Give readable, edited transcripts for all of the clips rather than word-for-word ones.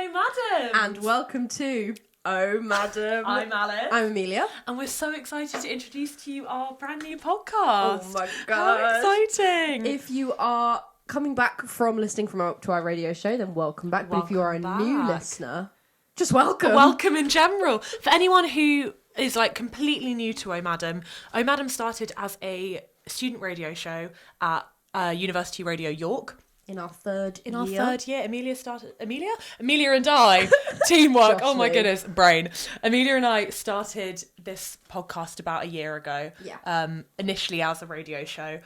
Oh Madam! And welcome to Oh Madam. I'm Alice. I'm Amelia. And we're so excited to introduce to you our brand new podcast. Oh my god. How exciting! If you are coming back from listening to our radio show, then welcome back. But if you are a new listener, just welcome. Welcome in general. For anyone who is like completely new to Oh Madam started as a student radio show at University Radio York. In our third year. Amelia and I, teamwork, oh my me. goodness, brain. Amelia and I started this podcast about a year ago, initially as a radio show.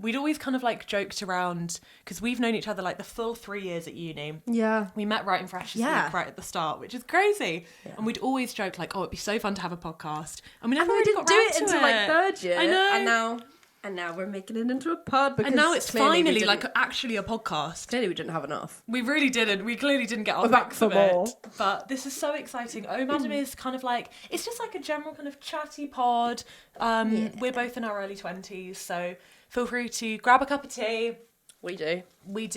We'd always kind of like joked around, because we've known each other like the full 3 years at uni. Yeah. We met right in Freshers Week, right at the start, which is crazy. Yeah. And we'd always joke like, oh, it'd be so fun to have a podcast. And we never really didn't got do round it to until like third year. I know. And now we're making it into a pod. And now it's finally like actually a podcast. Clearly we didn't have enough. We really didn't. We clearly didn't get our facts of it. But this is so exciting. Oh Madam is kind of like, it's just like a general kind of chatty pod. We're both in our early 20s, so feel free to grab a cup of tea. We do. What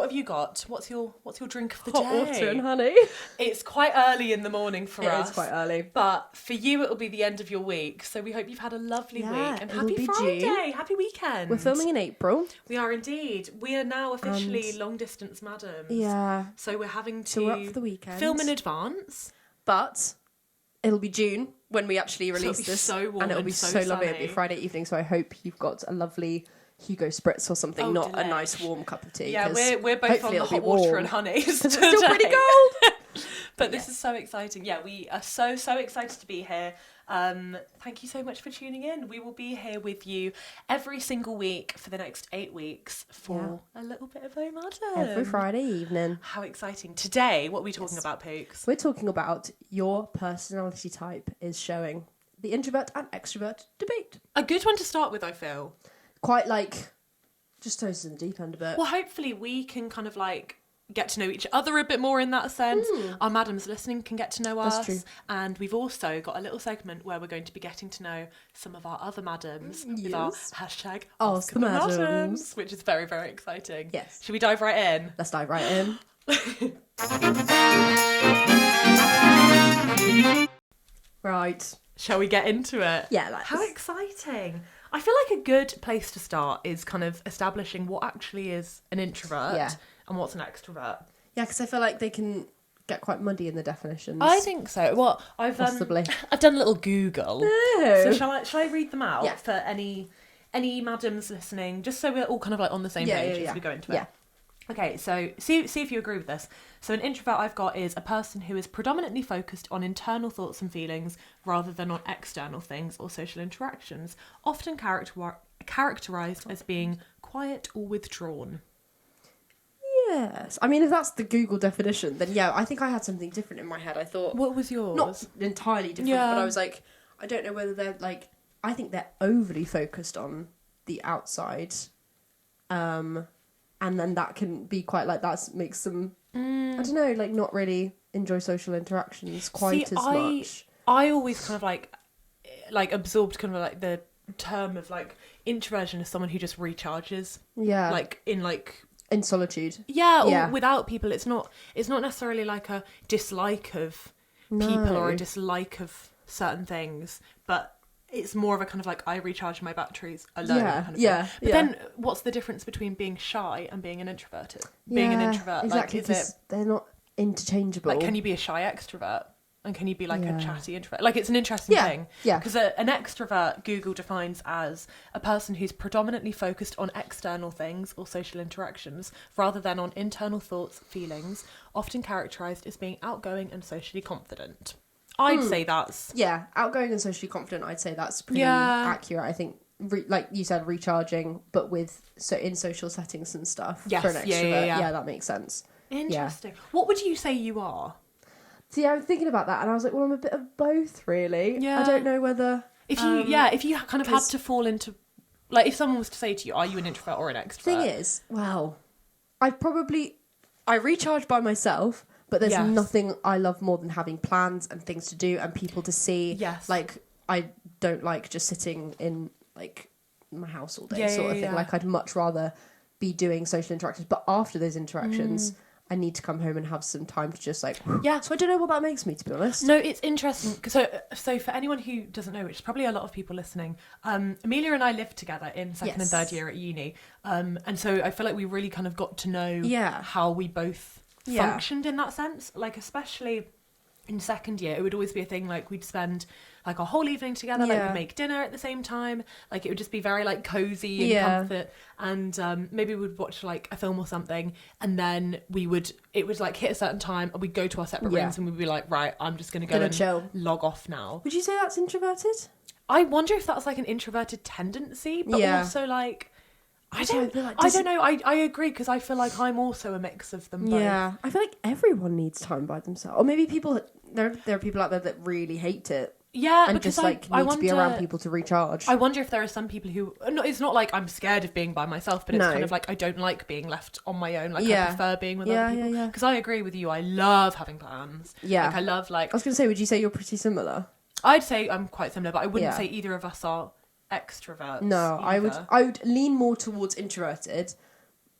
have you got? What's your drink of the day? Hot water and honey. It's quite early in the morning for us. It is quite early. But for you, it'll be the end of your week. So we hope you've had a lovely week. And happy Friday. June. Happy weekend. We're filming in April. We are indeed. We are now officially long distance madams. Yeah. So we're having to we're up for the weekend. Film in advance. But it'll be June when we actually release this. So warm and it'll be so lovely. It'll be Friday evening. So I hope you've got a lovely Hugo Spritz or something, not a nice warm cup of tea. Yeah, we're both on the hot water and honey. It's still pretty cold. But this is so exciting. Yeah, we are so excited to be here. Thank you so much for tuning in. We will be here with you every single week for the next 8 weeks for a little bit of Oh Madam. Every Friday evening. How exciting. Today, what are we talking about, Pooks? We're talking about your personality type is showing. The introvert and extrovert debate. A good one to start with, I feel. Quite like, just throws us in the deep end a bit. Well, hopefully we can kind of like get to know each other a bit more in that sense. Our madams listening can get to know us. That's true. And we've also got a little segment where we're going to be getting to know some of our other madams with our hashtag Ask the Madams, which is very, very exciting. Yes. Should we dive right in? Let's dive right in. Right. Shall we get into it? Yeah, let's. How exciting. I feel like a good place to start is kind of establishing what actually is an introvert and what's an extrovert. Yeah, because I feel like they can get quite muddy in the definitions. I think so. Well, I've done a little Google. No. So shall I read them out for any madams listening, just so we're all kind of like on the same page as we go into it. Yeah. Okay, so see if you agree with this. So an introvert I've got is a person who is predominantly focused on internal thoughts and feelings rather than on external things or social interactions, often characterised as being quiet or withdrawn. Yes. I mean, if that's the Google definition, then I think I had something different in my head. I thought... What was yours? Not entirely different, but I was like, I don't know whether they're like... I think they're overly focused on the outside. And then that can be quite like that makes them I don't know, like not really enjoy social interactions quite as much. I always kind of like absorbed kind of like the term of like introversion as someone who just recharges. Yeah. Like in solitude. Yeah, or without people. It's not necessarily like a dislike of people or a dislike of certain things, but it's more of a kind of like I recharge my batteries alone kind of thing. But then what's the difference between being shy and being an introverted? Being an introvert, exactly, because they're not interchangeable. Like, can you be a shy extrovert? And can you be like a chatty introvert? Like, it's an interesting thing. Yeah. Because an extrovert, Google defines as a person who's predominantly focused on external things or social interactions rather than on internal thoughts, feelings, often characterised as being outgoing and socially confident. I'd say that's... Yeah, outgoing and socially confident, I'd say that's pretty accurate. I think, like you said, recharging, but in social settings and stuff for an extrovert. Yeah, that makes sense. Interesting. Yeah. What would you say you are? See, I was thinking about that and I was like, well, I'm a bit of both, really. Yeah. I don't know whether... If you kind of had to fall into... Like, if someone was to say to you, are you an introvert or an extrovert? Thing is, I recharge by myself... But there's nothing I love more than having plans and things to do and people to see. Yes. Like, I don't like just sitting in, like, my house all day sort of thing. Like, I'd much rather be doing social interactions. But after those interactions, I need to come home and have some time to just like, yeah. So I don't know what that makes me, to be honest. No, it's interesting. So for anyone who doesn't know, which is probably a lot of people listening, Amelia and I lived together in second and third year at uni. And so I feel like we really kind of got to know how we both functioned in that sense. Like, especially in second year, it would always be a thing, like we'd spend like a whole evening together, like we'd make dinner at the same time, like it would just be very like cozy and comfort, and maybe we'd watch like a film or something, and then it would like hit a certain time and we'd go to our separate rooms and we'd be like, right, I'm just gonna go and chill, log off now. Would you say that's introverted? I wonder if that's like an introverted tendency, but also like I don't know. I agree, because I feel like I'm also a mix of them both. Yeah, I feel like everyone needs time by themselves, or maybe there are people out there that really hate it. Yeah, and just like need to be around people to recharge. I wonder if there are some people who it's not like I'm scared of being by myself, but it's kind of like I don't like being left on my own. Like I prefer being with other people. Because I agree with you. I love having plans. Yeah, like I love I was gonna say, would you say you're pretty similar? I'd say I'm quite similar, but I wouldn't say either of us are extroverts. No, either. I would lean more towards introverted,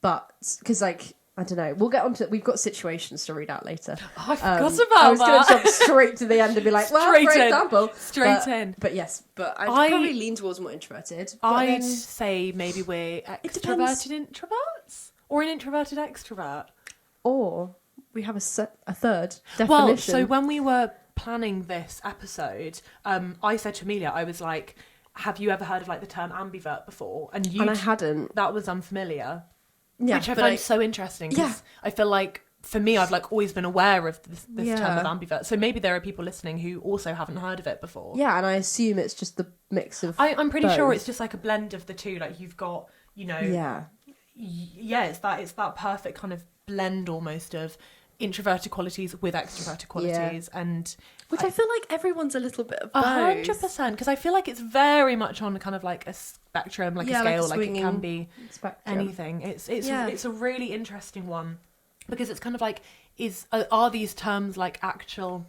but because like I don't know, we'll get on to, we've got situations to read out later. Oh, I forgot about that. I was going to jump straight to the end and be like, well, for example, straight in. But yes, I'd probably lean towards more introverted. I'd say maybe we're extroverted introverts or an introverted extrovert, or we have a third definition. Well, so when we were planning this episode, I said to Amelia, I was like, have you ever heard of like the term ambivert before? And I hadn't. That was unfamiliar. Yeah, which I find so interesting, because I feel like for me, I've like always been aware of this term of ambivert. So maybe there are people listening who also haven't heard of it before. Yeah, and I assume it's just the mix of I'm pretty sure it's just like a blend of the two. Like you've got, you know, it's that perfect kind of blend almost of introverted qualities with extroverted qualities, and which I feel like everyone's a little bit of both. 100%, because I feel like it's very much on kind of like a spectrum, like a scale, like it can be anything. It's a really interesting one, because it's kind of like, are these terms like actual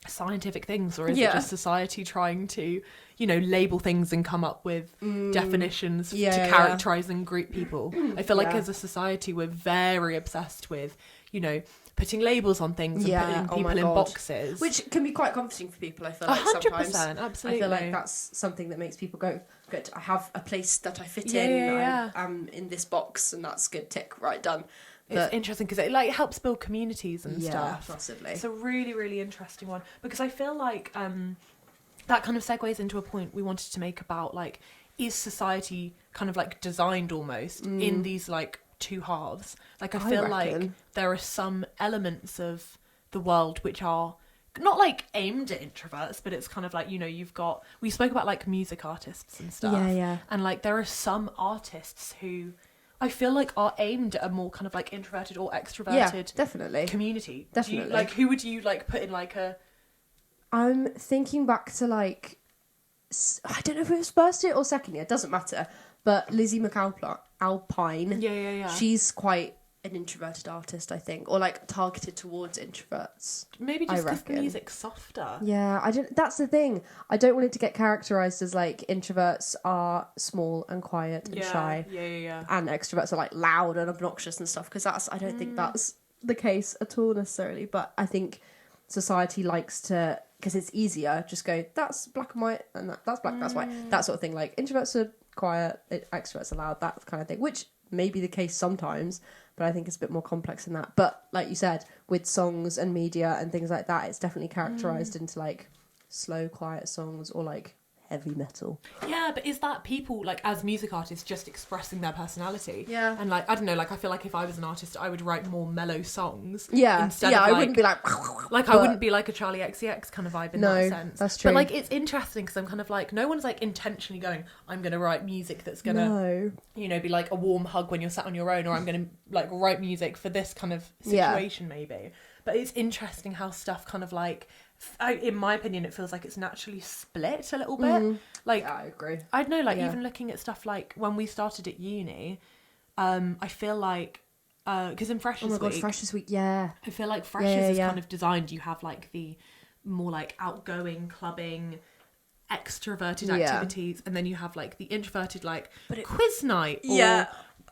scientific things, or is it just society trying to, you know, label things and come up with definitions to characterize and group people? I feel like as a society we're very obsessed with, you know, putting labels on things and putting people in boxes, which can be quite comforting for people. I feel like 100%, sometimes absolutely. I feel like that's something that makes people go, good, I have a place that I fit in. I'm in this box, and that's good. Tick, right, done. It's interesting because it like helps build communities and stuff. Massively. It's a really, really interesting one, because I feel like that kind of segues into a point we wanted to make about like, is society kind of like designed almost in these like two halves? Like I feel like there are some elements of the world which are not like aimed at introverts, but it's kind of like, you know, we spoke about like music artists and stuff, and like there are some artists who I feel like are aimed at a more kind of like introverted or extroverted definitely community. Definitely. Like who would you like put in like a... I'm thinking back to like, I don't know if it was first year or second year, it doesn't matter, but Lizzie McAlpine. Yeah. She's quite an introverted artist, I think, or like targeted towards introverts. Maybe just because the music's softer. Yeah, that's the thing. I don't want it to get characterised as like introverts are small and quiet and shy. Yeah. And extroverts are like loud and obnoxious and stuff, because I don't think that's the case at all necessarily. But I think society likes to, because it's easier, just go, that's black and white, and that's black, that's white, that sort of thing. Like introverts are quiet, extroverts are loud, that kind of thing, which may be the case sometimes, but I think it's a bit more complex than that. But like you said, with songs and media and things like that, it's definitely characterized into like slow, quiet songs or like heavy metal. Yeah, but is that people like as music artists just expressing their personality? Yeah. And like I don't know, like I feel like if I was an artist, I would write more mellow songs. Yeah. Instead of, I wouldn't be like I wouldn't be like a Charlie XCX kind of vibe in that sense. That's true. But like it's interesting because I'm kind of like, no one's like intentionally going, I'm going to write music that's going to you know, be like a warm hug when you're sat on your own, or I'm going to like write music for this kind of situation maybe. But it's interesting how stuff kind of like, in my opinion, it feels like it's naturally split a little bit. Like, yeah, I agree. I don't know, like even looking at stuff like when we started at uni, I feel like, because in Freshers Week... Oh my God, Freshers Week, yeah. I feel like Freshers is kind of designed, you have like the more like outgoing, clubbing, extroverted activities, and then you have like the introverted like quiz night or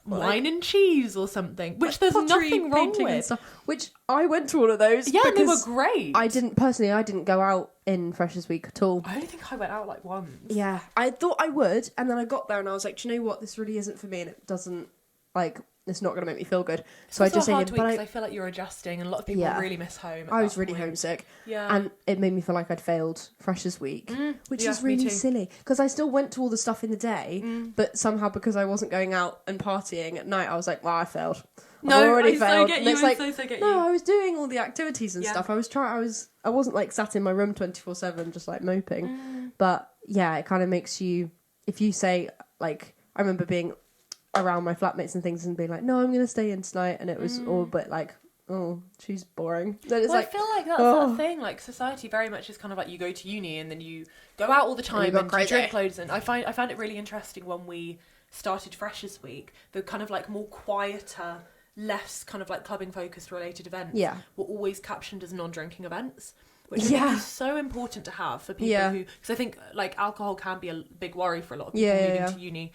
wine and cheese or something, which there's pottery, nothing wrong painting and with. stuff, which I went to all of those. Yeah, they were because great. I didn't go out in Freshers Week at all. I only think I went out like once. Yeah, I thought I would, and then I got there and I was like, do you know what? This really isn't for me, and it doesn't, like, it's not going to make me feel good. So I just hard think, week because I feel like you're adjusting, and a lot of people really miss home. I was really homesick. Yeah, and it made me feel like I'd failed Freshers Week, which is me really too. silly because I still went to all the stuff in the day, but somehow because I wasn't going out and partying at night, I was like, well, I failed. No, I've already failed. So get And you. it's like, so get no, you. I was doing all the activities and stuff. I wasn't like sat in my room 24/7 just like moping. But yeah, it kind of makes you, if you say, like, I remember being around my flatmates and things and being like, no, I'm going to stay in tonight. And it was all but like, oh, she's boring. Then it's I feel like that's that thing. Like, society very much is kind of like you go to uni and then you go out all the time and you drink loads. And I found it really interesting when we started Freshers Week, the kind of like more quieter, less kind of like clubbing focused related events were always captioned as non-drinking events, which I think is so important to have for people who, because I think like alcohol can be a big worry for a lot of people moving to uni,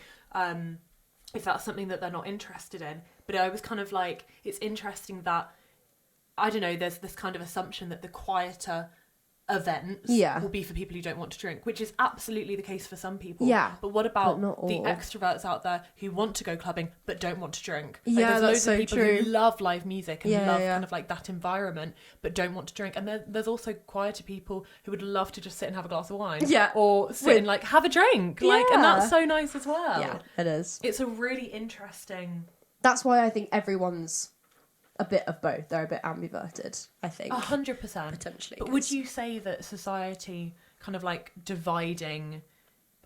if that's something that they're not interested in. But I was kind of like, it's interesting that, I don't know, there's this kind of assumption that the quieter events will be for people who don't want to drink, which is absolutely the case for some people. Yeah. But what about the extroverts out there who want to go clubbing but don't want to drink? Like, yeah, there's that's loads of so people true. who love live music and love kind of like that environment but don't want to drink. And there's also quieter people who would love to just sit and have a glass of wine. Yeah. Or sit and like have a drink. Like, and that's so nice as well. Yeah, it is. It's a really interesting... That's why I think everyone's a bit of both. They're a bit ambiverted, I think. 100%. Potentially. But would you say that society kind of like dividing,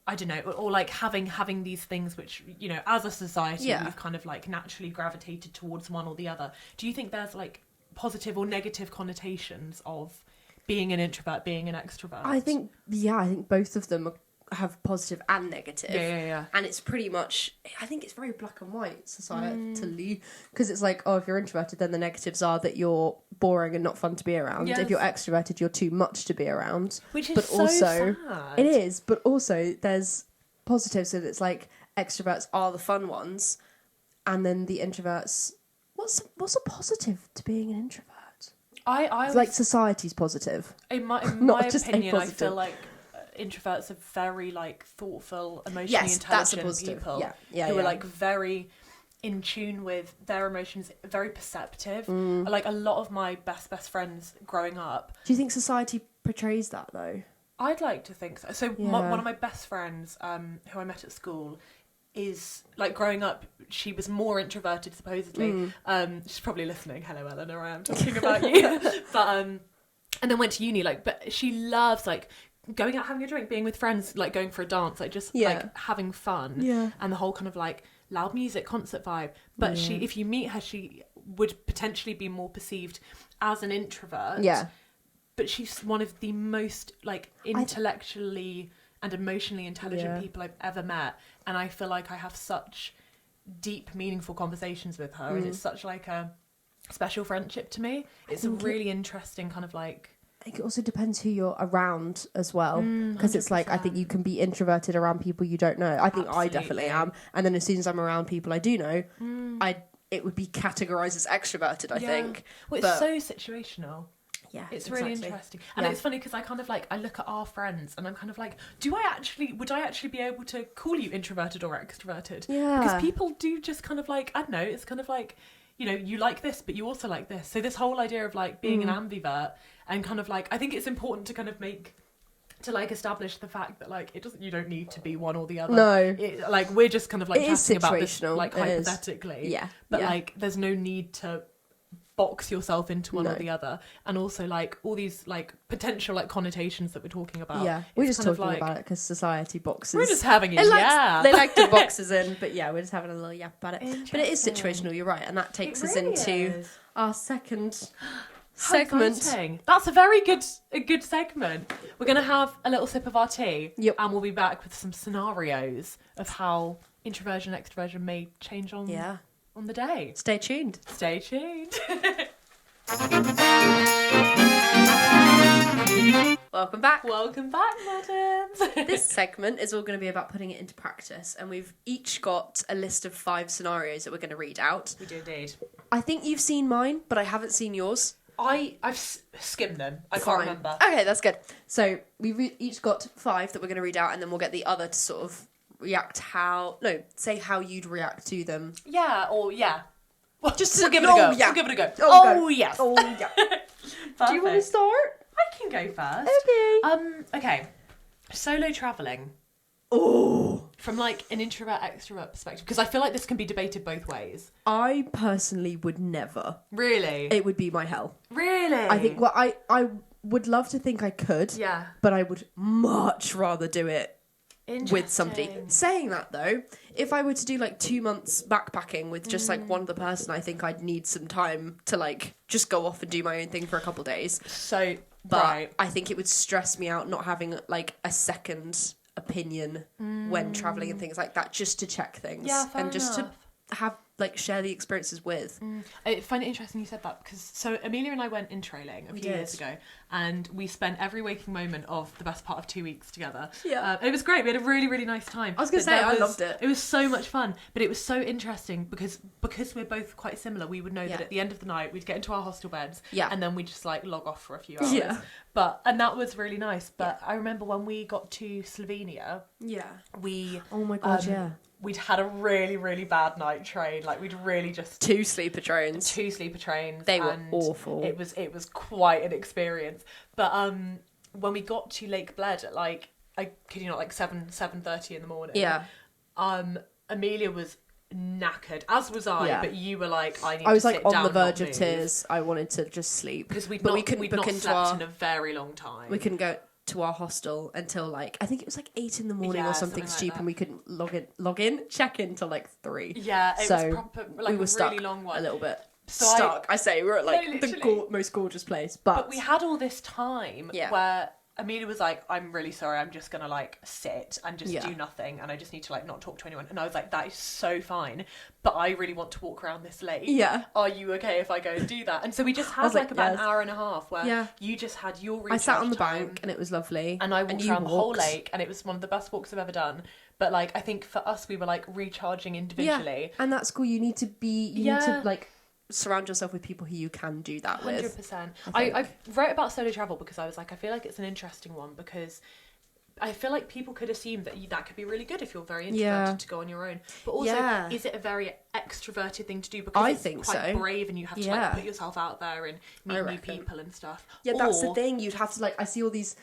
I don't know, or like having these things which, you know, as a society, we've kind of like naturally gravitated towards one or the other. Do you think there's like positive or negative connotations of being an introvert, being an extrovert? I think both of them have positive and negative. Yeah. And it's pretty much, I think it's very black and white societally, because it's like, oh, if you're introverted, then the negatives are that you're boring and not fun to be around. Yes. If you're extroverted, you're too much to be around. Which is but so also, sad. It is, but also there's positives, so that it's like extroverts are the fun ones, and then the introverts. What's a positive to being an introvert? I like society's positive. In my opinion, I feel like introverts are very like thoughtful, emotionally intelligent people who are like very in tune with their emotions, very perceptive. Like a lot of my best friends growing up. Do you think society portrays that though? I'd like to think so. So one of my best friends, who I met at school, is like growing up. She was more introverted supposedly. She's probably listening. Hello, Eleanor. I am talking about you. But and then went to uni. Like, but she loves like going out, having a drink, being with friends, like going for a dance, like just like having fun, and the whole kind of like loud music concert vibe. But she, if you meet her, she would potentially be more perceived as an introvert. Yeah. But she's one of the most like intellectually and emotionally intelligent people I've ever met, and I feel like I have such deep, meaningful conversations with her, and it's such like a special friendship to me. It's a really interesting kind of like. I think it also depends who you're around as well, because it's like I think you can be introverted around people you don't know. I think I definitely am, and then as soon as I'm around people I do know, it would be categorised as extroverted. I think. Well, it's so situational. Yeah, it's really interesting, and it's funny because I kind of like I look at our friends and I'm kind of like, would I actually be able to call you introverted or extroverted? Yeah, because people do just kind of like, I don't know, it's kind of like, you know, you like this but you also like this. So this whole idea of like being an ambivert and kind of like, I think it's important to kind of establish the fact that like you don't need to be one or the other. No, like we're just kind of like chatting about this like hypothetically. Yeah, but like there's no need to box yourself into one or the other, and also like all these like potential like connotations that we're talking about. Yeah, we're just talking about it because society boxes. We're just having they like to box us in, but we're just having a little yap about it. But it is situational, you're right, and that takes us into our second segment. That's a very good segment. We're gonna have a little sip of our tea, and we'll be back with some scenarios of how introversion and extroversion may change on the day. Stay tuned. Stay tuned. Welcome back. Welcome back, madams. This segment is all going to be about putting it into practice, and we've each got a list of 5 scenarios that we're going to read out. We do indeed. I think you've seen mine, but I haven't seen yours. I've skimmed them. I can't remember. Okay, that's good. So we've each got 5 that we're going to read out, and then we'll get the other to sort of say how you'd react to them. Yeah, or yeah. Well, we'll give it a go. Yeah. We'll give it a go. Oh, yes. Oh, yeah. Do you want to start? I can go first. Okay. Okay. Solo travelling. Oh. From like an introvert extrovert perspective, because I feel like this can be debated both ways. I personally would never. Really? It would be my hell. Really? I think I would love to think I could. Yeah. But I would much rather do it with somebody. Saying that though, if I were to do like 2 months backpacking with just like one other person, I think I'd need some time to like just go off and do my own thing for a couple of days. So, but right. I think it would stress me out not having like a second opinion when traveling and things like that, just to check things. Yeah, fair and just enough. to have like share the experiences with. I find it interesting you said that, because so Amelia and I went in trailing a few years ago, and we spent every waking moment of the best part of 2 weeks together. Yeah. It was great. We had a really, really nice time. I was going to say, I loved it. It was so much fun, but it was so interesting because we're both quite similar. We would know that at the end of the night, we'd get into our hostel beds, and then we'd just like log off for a few hours. Yeah. And that was really nice. But I remember when we got to Slovenia, oh my God, we'd had a really, really bad night train. Like, we'd really just... 2 sleeper trains. They were awful. It was quite an experience. But when we got to Lake Bled at, like, I kid you not, like 7:30 in the morning. Yeah. Amelia was knackered, as was I, but you were like, I was like on the verge of tears. I wanted to just sleep. Because we'd not slept in a very long time. We couldn't go to our hostel until like, I think it was like 8 in the morning or something stupid, and we couldn't check in till like 3. Yeah, it was proper, like we were a really long one. A little bit. Stuck. I say, we were at like the most gorgeous place. But we had all this time where Amelia was like, I'm really sorry, I'm just gonna like sit and just do nothing, and I just need to like not talk to anyone. And I was like, that is so fine, but I really want to walk around this lake. Yeah. Are you okay if I go and do that? And so we just had like about an hour and a half where you just had your recharge. I sat on the bank and it was lovely. And I walked around the whole lake, and it was one of the best walks I've ever done. But like, I think for us, we were like recharging individually. Yeah. And that's cool. You need to need to like surround yourself with people who you can do that with. 100%. I wrote about solo travel because I was like, I feel like it's an interesting one, because I feel like people could assume that that could be really good if you're very introverted to go on your own. But also, is it a very extroverted thing to do? Because I think quite brave, and you have to like put yourself out there and meet new people and stuff. Yeah, that's the thing. You'd have to like, I see all these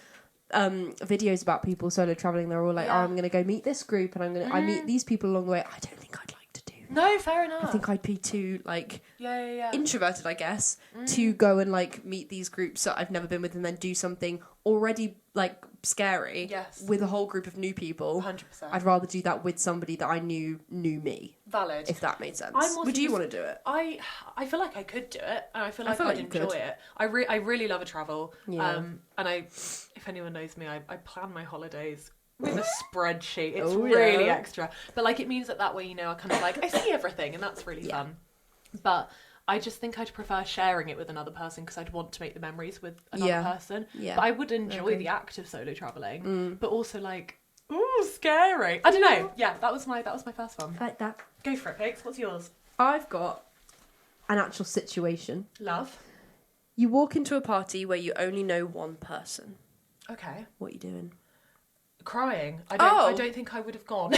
videos about people solo traveling. They're all like, oh, I'm going to go meet this group, and I meet these people along the way. I don't think I'd like to do. No, fair enough. I think I'd be too like introverted, I guess, to go and like meet these groups that I've never been with, and then do something already like scary with a whole group of new people. 100%. I'd rather do that with somebody that I knew me. Valid. If that made sense. Would you want to do it? I feel like I could do it, and I feel like I'd enjoy it. I really love a travel. Yeah. And if anyone knows me, I plan my holidays with a spreadsheet. It's really extra, but like, it means that way, you know, I kind of like, I see everything, and that's really fun. But I just think I'd prefer sharing it with another person, because I'd want to make the memories with another person. Yeah. But I would enjoy the act of solo traveling, but also like, ooh, scary. I don't know. Yeah, that was my first one. I like that. Go for it, Pigs. What's yours? I've got an actual situation. Love. You walk into a party where you only know one person. Okay. What are you doing? Crying. I don't think I would have gone.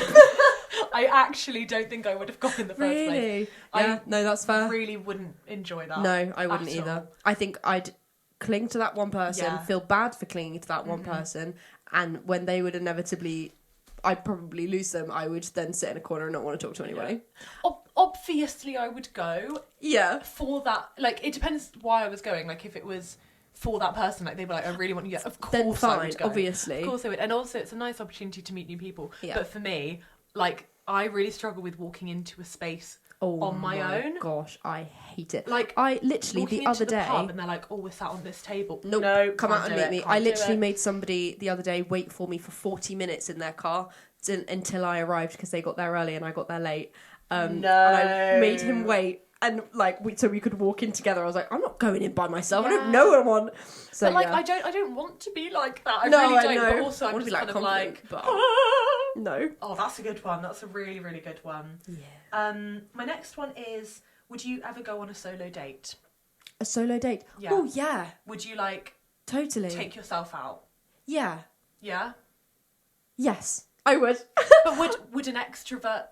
I actually don't think I would have gone in the first place. Yeah, no, that's fair. I really wouldn't enjoy that. No, I wouldn't either. I think I'd cling to that one person, feel bad for clinging to that one person, and when they would inevitably, I'd probably lose them, I would then sit in a corner and not want to talk to anybody. Obviously, I would go. Yeah. For that, like, it depends why I was going. Like, if it was for that person, like, they were like, I really want you to go. Of course, then fine, I would go. Obviously. Of course I would. And also, it's a nice opportunity to meet new people. Yeah. But for me, like, I really struggle with walking into a space on my own. Gosh, I hate it. Like, I literally the other day, pub and they're like, "Oh, we're sat on this table." Nope, no, come out and meet me. I literally made somebody the other day wait for me for 40 minutes in their car until I arrived, because they got there early and I got there late. And I made him wait, and like so we could walk in together. I was like, I'm not going in by myself. I don't know anyone. So but like yeah. I don't want to be like that. I really don't. know. But also I'm just like kind of like, but no. Oh, that's a good one. That's a really, really good one. Yeah. My next one is: would you ever go on a solo date? A solo date? Yeah. Oh yeah. Would you like totally take yourself out? Yeah. Yeah. Yes, I would. But would an extrovert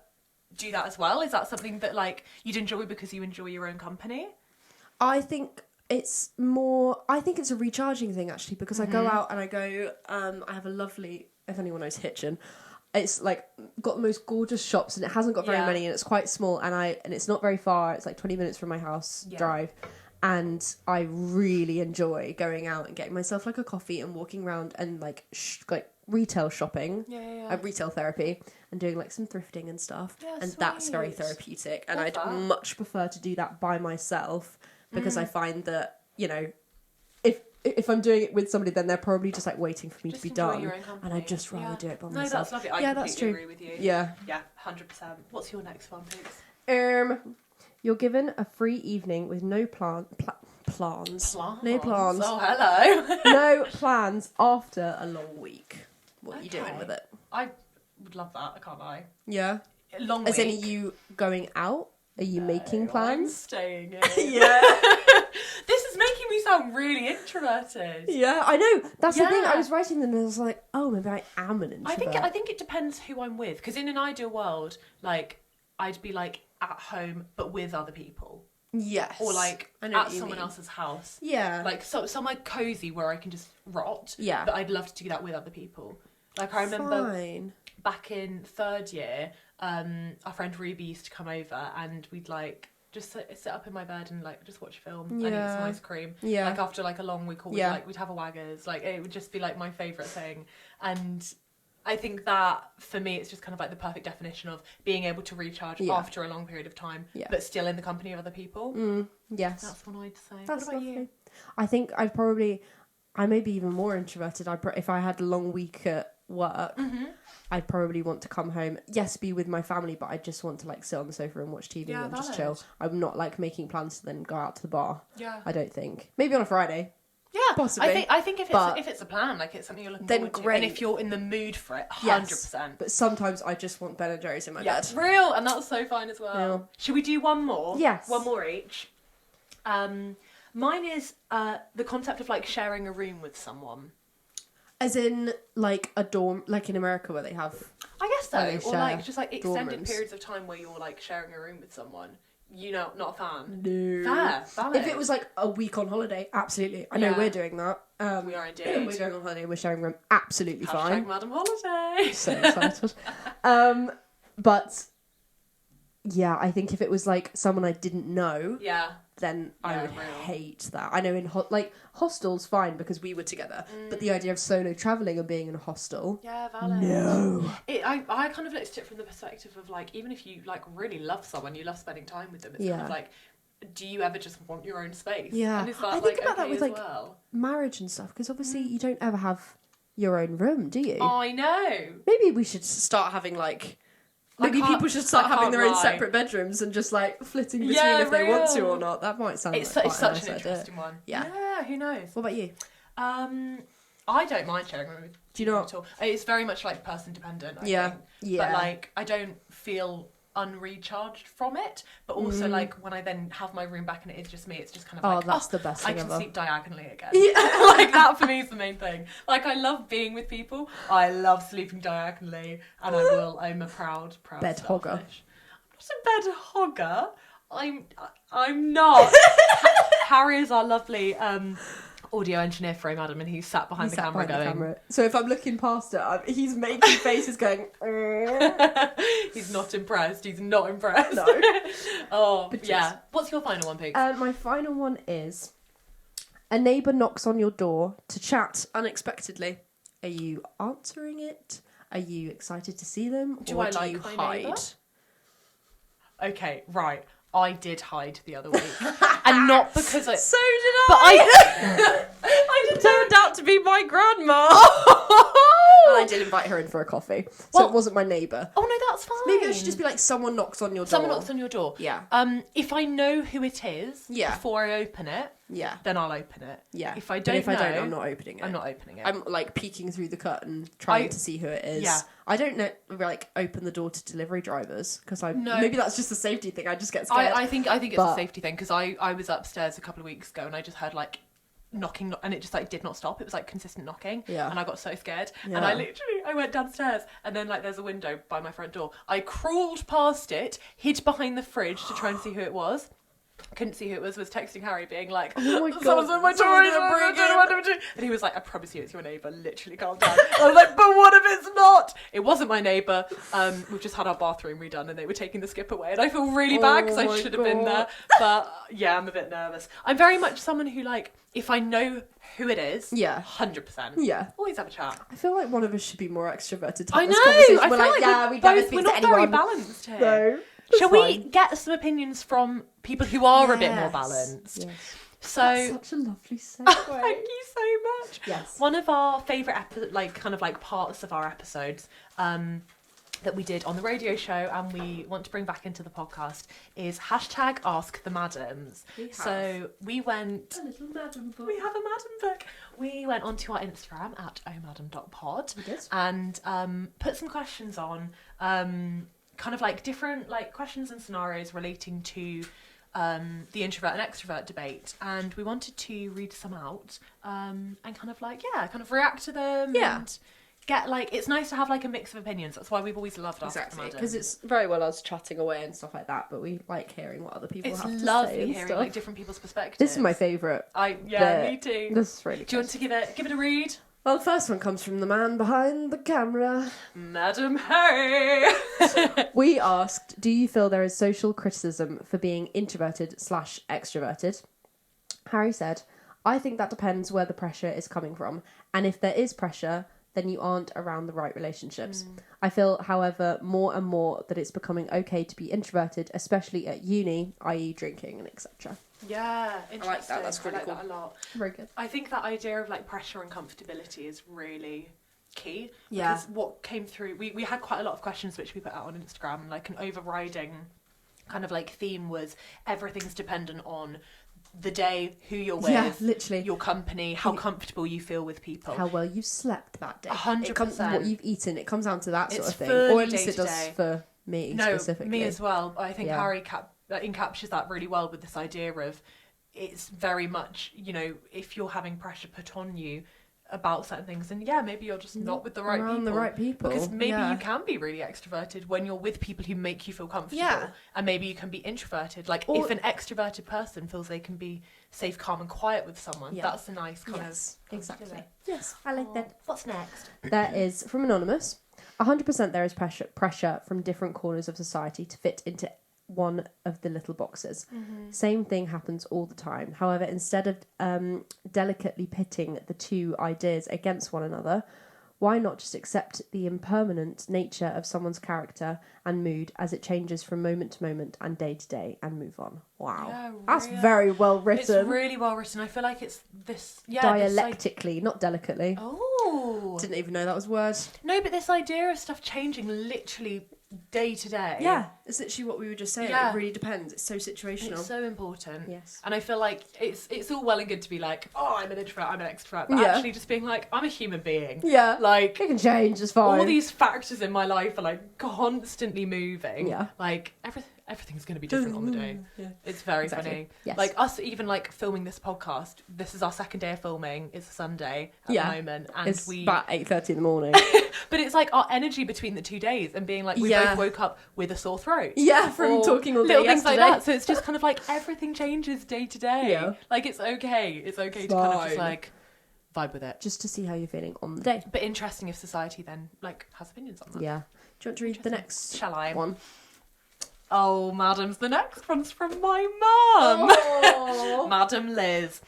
do that as well? Is that something that like you'd enjoy because you enjoy your own company? I think it's a recharging thing actually, because I go out and I go, I have a lovely, if anyone knows Hitchin, it's like got the most gorgeous shops and it hasn't got very many and it's quite small and it's not very far. It's like 20 minutes from my house drive. And I really enjoy going out and getting myself like a coffee and walking around and like retail shopping, retail therapy, and doing like some thrifting and stuff. Yeah, and that's very therapeutic. And I'd much prefer to do that by myself, because I find that, you know, if I'm doing it with somebody, then they're probably just like waiting for me to be done, and I'd just rather do it by myself. No, that's lovely. I completely agree with you. Yeah, 100%. What's your next one, please? You're given a free evening with no plans. No plans. Oh, hello. No plans after a long week. What are you doing with it? I would love that. I can't lie. Yeah. Long As week. in, are you going out? Are you making plans? I'm staying in. Yeah. This is making me sound really introverted. Yeah, I know. That's the thing. I was writing them and I was like, oh, maybe I am an introvert. I think it depends who I'm with. Because in an ideal world, like, I'd be like at home but with other people. Yes. Or like at someone else's house. Yeah. Like somewhere cozy where I can just rot. Yeah. But I'd love to do that with other people. Like I remember back in third year, our friend Ruby used to come over and we'd like just sit up in my bed and like just watch a film and eat some ice cream. Yeah. Like after like a long week, or we'd have a Waggers. Like it would just be like my favourite thing. And I think that for me, it's just kind of like the perfect definition of being able to recharge after a long period of time, but still in the company of other people. Yes. That's what I'd say. That's what about lovely. you? I think I may be even more introverted. If I had a long week at work, I'd probably want to come home. Yes, be with my family, but I just want to like sit on the sofa and watch TV and just chill. I'm not like making plans to then go out to the bar. Yeah. I don't think. Maybe on a Friday. Yeah, possibly. I think if it's a plan, like it's something you're looking forward to, and if you're in the mood for it, 100%. But sometimes I just want Ben and Jerry's in my bed. Real, and that's so fine as well. Yeah. Should we do one more? Yes. One more each. Mine is the concept of like sharing a room with someone. As in like a dorm, like in America where they have. I guess so, or like just like extended periods of time where you're like sharing a room with someone. You know, not a fan. No. Fair. Valid. If it was like a week on holiday, absolutely. I know we're doing that. We are indeed. We're going on holiday. We're sharing a room. Absolutely fine. Madam Holiday. So excited. But yeah, I think if it was like someone I didn't know, then I would hate that. I know in hostels, fine because we were together, but the idea of solo traveling and being in a hostel, valid. No. I kind of looked at it from the perspective of like, even if you like really love someone, you love spending time with them. It's kind of like, do you ever just want your own space? Yeah, and is that, I think about that with like well? Marriage and stuff, because obviously you don't ever have your own room, do you? I know. Maybe we should start having like. Maybe people should start having their own separate bedrooms and just like flitting between if they want to or not. That might sound it's like such an interesting one. Yeah, who knows? What about you? I don't mind sharing a room with people at all. It's very much like person dependent, I think. But like I don't feel unrecharged from it, but also like when I then have my room back and it is just me, it's just kind of like, that's the best thing I can ever. sleep diagonally again. Like that for me is the main thing. Like I love being with people, I love sleeping diagonally, and I'm a proud bed hogger. I'm not a bed hogger. I'm not. Harry is our lovely audio engineer for Adam, and he's sat behind the camera going. So if I'm looking past it, he's making faces going. He's not impressed. He's not impressed. No. But yeah. What's your final one, Pete? My final one is: a neighbour knocks on your door to chat unexpectedly. Are you answering it? Are you excited to see them? Do you hide? Neighbour? Okay, right. I did hide the other week, and not because I. So did but I. I turned out to be my grandma. And I did invite her in for a coffee. So it wasn't my neighbour. Oh, no, that's fine. Maybe it should just be like someone knocks on your door. Someone knocks on your door. Yeah. If I know who it is before I open it, then I'll open it. Yeah. If I don't know, I'm not opening it. I'm not opening it. I'm like peeking through the curtain, trying to see who it is. Yeah. I don't know, like open the door to delivery drivers because maybe that's just a safety thing. I just get scared. I think it's a safety thing because I was upstairs a couple of weeks ago and I just heard like knocking and it just like did not stop. It was like consistent knocking. Yeah. And I got so scared. Yeah. And I went downstairs and then like there's a window by my front door. I crawled past it, hid behind the fridge to try and see who it was. Couldn't see who it was texting Harry being like, oh my God, someone's on my door, and he was like, I promise you it's your neighbour, literally calm down. I was like, but what if it's not? It wasn't my neighbour. We've just had our bathroom redone and they were taking the skip away and I feel really bad because I should have been there, but yeah, I'm a bit nervous. I'm very much someone who like, if I know who it is, 100%, always have a chat. I feel like one of us should be more extroverted. I know, I feel like we're not very balanced here. No. Shall we get some opinions from people who are a bit more balanced? Yes. So that's such a lovely segue. Thank you so much. Yes. One of our favourite parts of our episodes that we did on the radio show and we want to bring back into the podcast is #AskTheMadams. So we went... A little madam book. We have a madam book. We went onto our Instagram at ohmadam.pod and put some questions on... kind of like different like questions and scenarios relating to the introvert and extrovert debate, and we wanted to read some out and kind of react to them and get like, it's nice to have like a mix of opinions. That's why we've always loved Exactly, because it's very well us chatting away and stuff like that, but we like hearing what other people have to say. It's lovely hearing like different people's perspectives. This is my favourite. Me too. This is really good. Do you want to give it a read? Well, the first one comes from the man behind the camera. Madam Harry. We asked, do you feel there is social criticism for being introverted/extroverted? Harry said, I think that depends where the pressure is coming from. And if there is pressure, then you aren't around the right relationships. I feel, however, more and more that it's becoming okay to be introverted, especially at uni, i.e. drinking and etc. Yeah, interesting. I like that. That's really cool. That a lot. Very good. I think that idea of like pressure and comfortability is really key. Yeah. Because what came through, we had quite a lot of questions which we put out on Instagram, and like an overriding kind of like theme was everything's dependent on the day, who you're with, literally, your company, how comfortable you feel with people, how well you slept that day, 100%. What you've eaten. It comes down to that sort of thing, or at least it does for me specifically. Me as well. I think Harry encaptures that really well with this idea of it's very much, you know, if you're having pressure put on you about certain things, and maybe you're just not with the right people. Because maybe you can be really extroverted when you're with people who make you feel comfortable, and maybe you can be introverted. Like if an extroverted person feels they can be safe, calm, and quiet with someone, that's a nice kind of exactly. Yes, I like that. What's next? That is from Anonymous. 100% there is pressure from different corners of society to fit into one of the little boxes. Same thing happens all the time. However, instead of delicately pitting the two ideas against one another, why not just accept the impermanent nature of someone's character and mood as it changes from moment to moment and day to day and move on? Wow. That's very well written. It's really well written. I feel like it's this... dialectically, not delicately. Oh. Didn't even know that was a word. No, but this idea of stuff changing literally day to day. Yeah, it's literally what we were just saying. It really depends. It's so situational. It's so important. Yes. And I feel like it's all well and good to be like, oh, I'm an introvert, I'm an extrovert, but actually just being like, I'm a human being. Yeah. Like, it can change, it's fine. All these factors in my life are like constantly moving. Yeah. Like everything's going to be different on the day. Yeah. It's very funny. Yes. Like us even like filming this podcast, this is our second day of filming. It's a Sunday at the moment. And it's about 8:30 in the morning. But it's like our energy between the 2 days and being like, we both woke up with a sore throat. Yeah, from talking all day little yesterday. things like that. So it's just kind of like everything changes day to day. Yeah. Like it's okay. It's okay to kind of just like vibe with it. Just to see how you're feeling on the day. But interesting if society then like has opinions on that. Yeah. Do you want to read the next one? Oh, madams, the next one's from my mum. Oh. Madam Liz.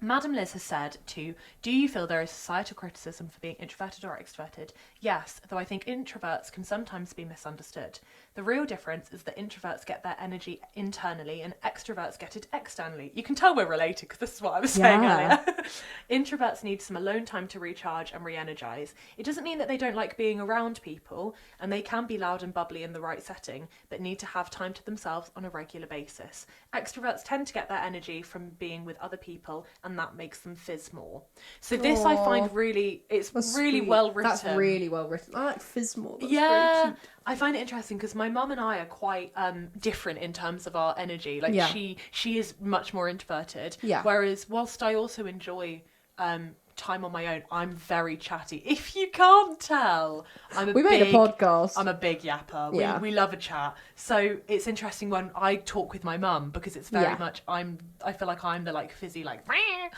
Madam Liz has said do you feel there is societal criticism for being introverted or extroverted? Yes, though I think introverts can sometimes be misunderstood. The real difference is that introverts get their energy internally and extroverts get it externally. You can tell we're related because this is what I was saying earlier. Introverts need some alone time to recharge and re-energize. It doesn't mean that they don't like being around people, and they can be loud and bubbly in the right setting, but need to have time to themselves on a regular basis. Extroverts tend to get their energy from being with other people, and that makes them fizz more. So this I find really, it's really well written. That's really well written. I like fizz more. That's yeah, very cute. I find it interesting because my mum and I are quite different in terms of our energy. Like she is much more introverted. Yeah. Whereas whilst I also enjoy time on my own, I'm very chatty. If you can't tell, we made a podcast. I'm a big yapper. Yeah. We love a chat. So it's interesting when I talk with my mum because it's very much I feel like I'm the like fizzy like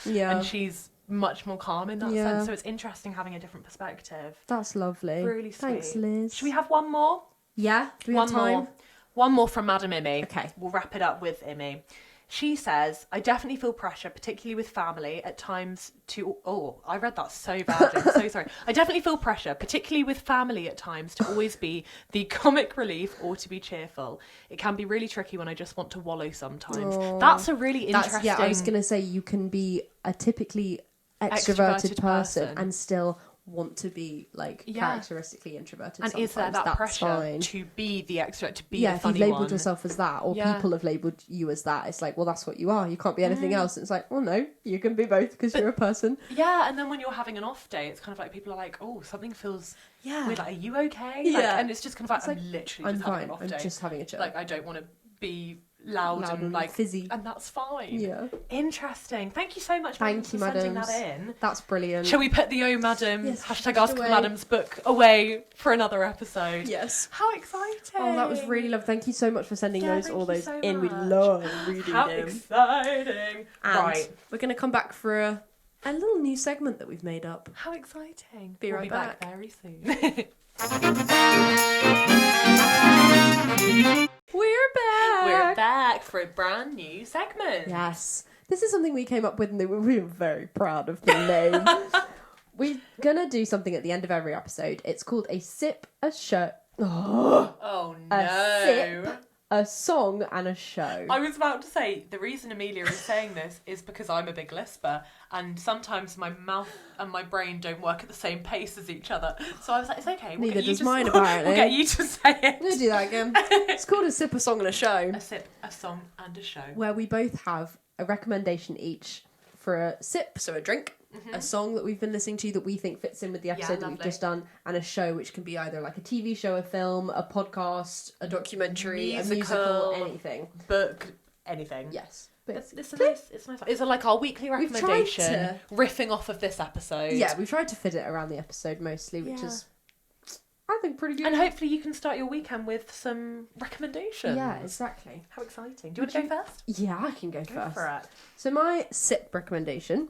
and she's much more calm in that sense. So it's interesting having a different perspective. That's lovely. Really sweet. Thanks, Liz. Should we have one more? Yeah. Do we have time? One more from Madam Imi. Okay. We'll wrap it up with Imi. She says, I definitely feel pressure, particularly with family, at times to... Oh, I read that so badly. I'm so sorry. I definitely feel pressure, particularly with family at times, to always be the comic relief or to be cheerful. It can be really tricky when I just want to wallow sometimes. That's a really interesting... Yeah, I was going to say you can be a typically extroverted person and still want to be like characteristically introverted. And sometimes. is there that That's pressure fine. to be the extrovert, to be the if you've funny labelled one? yourself as that, or people have labelled you as that, it's like, well, that's what you are. You can't be anything else. And it's like, well, no, you can be both because you're a person. Yeah, and then when you're having an off day, it's kind of like people are like, oh, something feels weird. Like, are you okay? Like, and it's just kind of like, I'm literally just having an off day. I'm just having a chill. Like, I don't want to be loud and like fizzy, and that's fine. Yeah, interesting. Thank you so much. Thank you, sending madams. that in. That's brilliant. Shall we put the Madam hashtag Ask away. Madam's book away for another episode? Yes. How exciting! Oh, that was really lovely. Thank you so much for sending all those so in. much. We love reading How them. exciting! And right, we're going to come back for a little new segment that we've made up. How exciting! We'll be be back back very soon. We're back for a brand new segment. Yes. This is something we came up with and we were very proud of the name. We're going to do something at the end of every episode. It's called a sip, a show. Oh no. A sip, a song and a show. I was about to say, the reason Amelia is saying this is because I'm a big lisper and sometimes my mouth and my brain don't work at the same pace as each other. So I was like, it's okay. Neither does mine, apparently. We'll get you to say it. I'm going to do that again. It's called a sip, a song and a show. A sip, a song and a show. Where we both have a recommendation each for a sip, so a drink, a song that we've been listening to that we think fits in with the episode that we've just done, and a show which can be either like a TV show, a film, a podcast, a documentary, a musical, anything. Book, anything. Yes. It's nice. It's like our weekly recommendation, riffing off of this episode. Yeah, we've tried to fit it around the episode mostly, which is, I think, pretty good. And hopefully you can start your weekend with some recommendations. Yeah, exactly. How exciting. Do you want to go first? Yeah, I can go first. Go for it. So my sip recommendation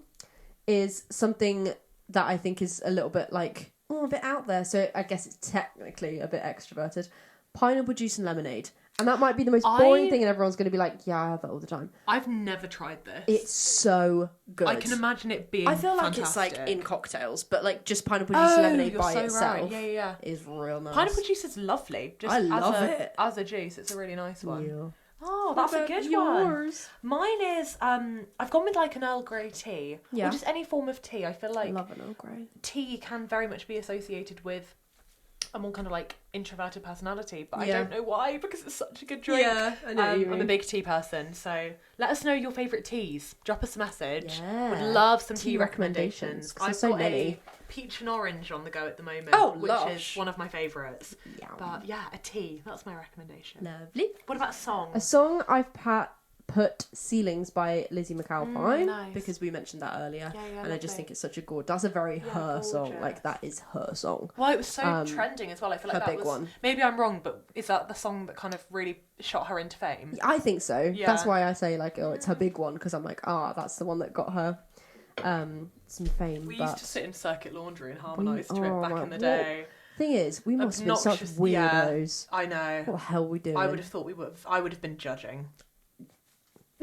is something that I think is a little bit like, a bit out there. So I guess it's technically a bit extroverted. Pineapple juice and lemonade. And that might be the most boring thing and everyone's going to be like, yeah, I have that all the time. I've never tried this. It's so good. I can imagine it being I feel like fantastic. it's like in cocktails, but like just pineapple juice and lemonade by itself right. is real nice. Pineapple juice is lovely. Just I love it. As a juice, it's a really nice one. Yeah. Oh, that's a good one. Mine is, I've gone with like an Earl Grey tea. Yeah. Or just any form of tea. I feel like I love an Earl Grey. Tea can very much be associated with a more kind of like introverted personality, but I don't know why, because it's such a good drink. Yeah, I know what you mean. I'm a big tea person, so let us know your favourite teas. Drop us a message. Yeah. Would love some tea recommendations. I've got a peach and orange on the go at the moment, which is one of my favourites. Yeah. But yeah, a tea. That's my recommendation. Lovely. What about a song? A song I've put Ceilings by Lizzie McAlpine nice. because we mentioned that earlier, and lovely. I just think it's such a good. That's a very her song. Like that is her song. Well, it was so trending as well. I feel like her that big was one. Maybe I'm wrong, but is that the song that kind of really shot her into fame? I think so. Yeah. That's why I say like, oh, it's her big one, because I'm like, that's the one that got her some fame. We used to sit in Circuit Laundry and harmonise to it back in the day. Thing is, we must have been such weirdos. I know. What the hell we doing? I would have thought I would have been judging.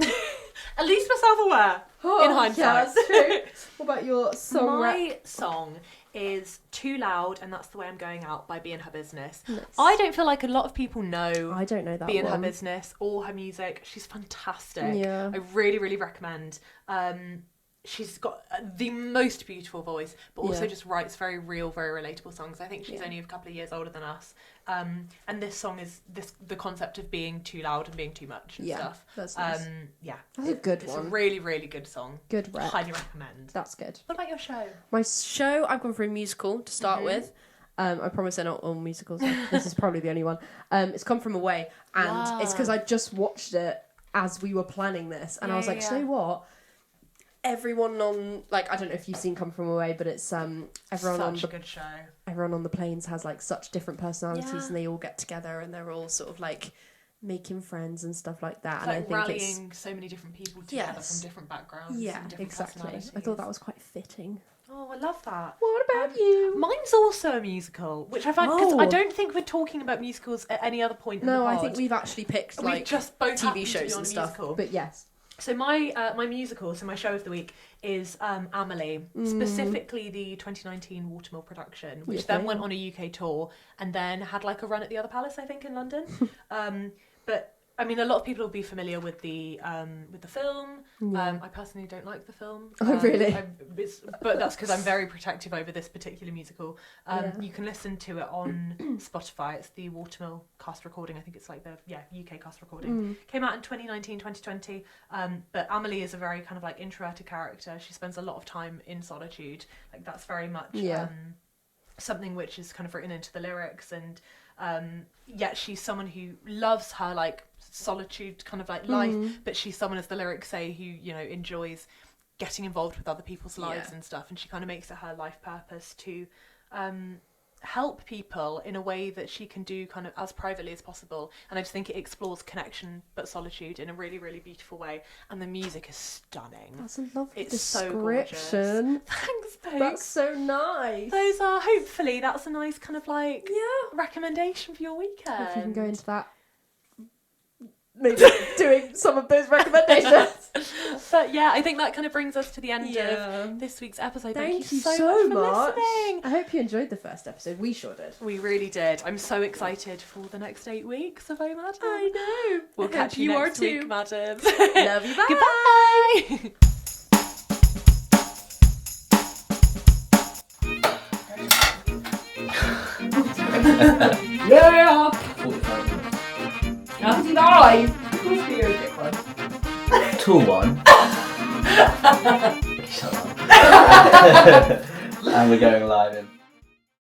At least we're self-aware in hindsight. Yeah, that's true. What about your song? My song is Too Loud and That's the Way I'm Going Out by Be In Her Business. Nice. I don't feel like a lot of people know I don't know that Be In one. Her Business or her music. She's fantastic. Yeah. I really, really recommend. She's got the most beautiful voice, but also just writes very real, very relatable songs. I think she's only a couple of years older than us. And this song is the concept of being too loud and being too much and stuff. That's nice. That's a good one. It's a really, really good song. Good rep. Highly recommend. That's good. What about your show? My show, I've gone for a musical to start with. I promise they're not all musicals. This is probably the only one. It's Come From Away, and it's because I just watched it as we were planning this, and I was like, you know what? Everyone on, like, I don't know if you've seen Come From Away, but it's everyone on Such a good show. Everyone on the planes has like such different personalities, and they all get together and they're all sort of like making friends and stuff like that. It's and like I think rallying so many different people together from different backgrounds. Yeah, and different exactly. I thought that was quite fitting. Oh, I love that. What about you? Mine's also a musical, which I find, because I don't think we're talking about musicals at any other point in the pod. No, I think we've actually picked like just both TV shows and stuff. Musical. But yes. So my musical, so my show of the week is Amelie, specifically the 2019 Watermill production, which then went on a UK tour and then had like a run at the Other Palace, I think, in London. But I mean, a lot of people will be familiar with the film. I personally don't like the film. Oh, really? But that's because I'm very protective over this particular musical. You can listen to it on Spotify. It's the Watermill cast recording. I think it's like the UK cast recording. Came out in 2019, 2020. But Amelie is a very kind of like introverted character. She spends a lot of time in solitude. Like that's very much something which is kind of written into the lyrics, and yet she's someone who loves her like solitude kind of like life, but she's someone, as the lyrics say, who, you know, enjoys getting involved with other people's lives and stuff, and she kind of makes it her life purpose to help people in a way that she can do kind of as privately as possible. And I just think it explores connection but solitude in a really, really beautiful way, and the music is stunning. That's a lovely description. So Thanks, babe. That's so nice. Those are, hopefully that's a nice kind of like recommendation for your weekend. If you can go into that, maybe doing some of those recommendations. But yeah, I think that kind of brings us to the end of this week's episode. Thank you so much for listening. I hope you enjoyed the first episode. We sure did. We really did. I'm so excited for the next 8 weeks of Oh Madam. I know. We'll catch you next week, madams. Love you. Bye. Goodbye. Yeah! 99! Of course we are a big one. Tall one. Shut up. And we're going live in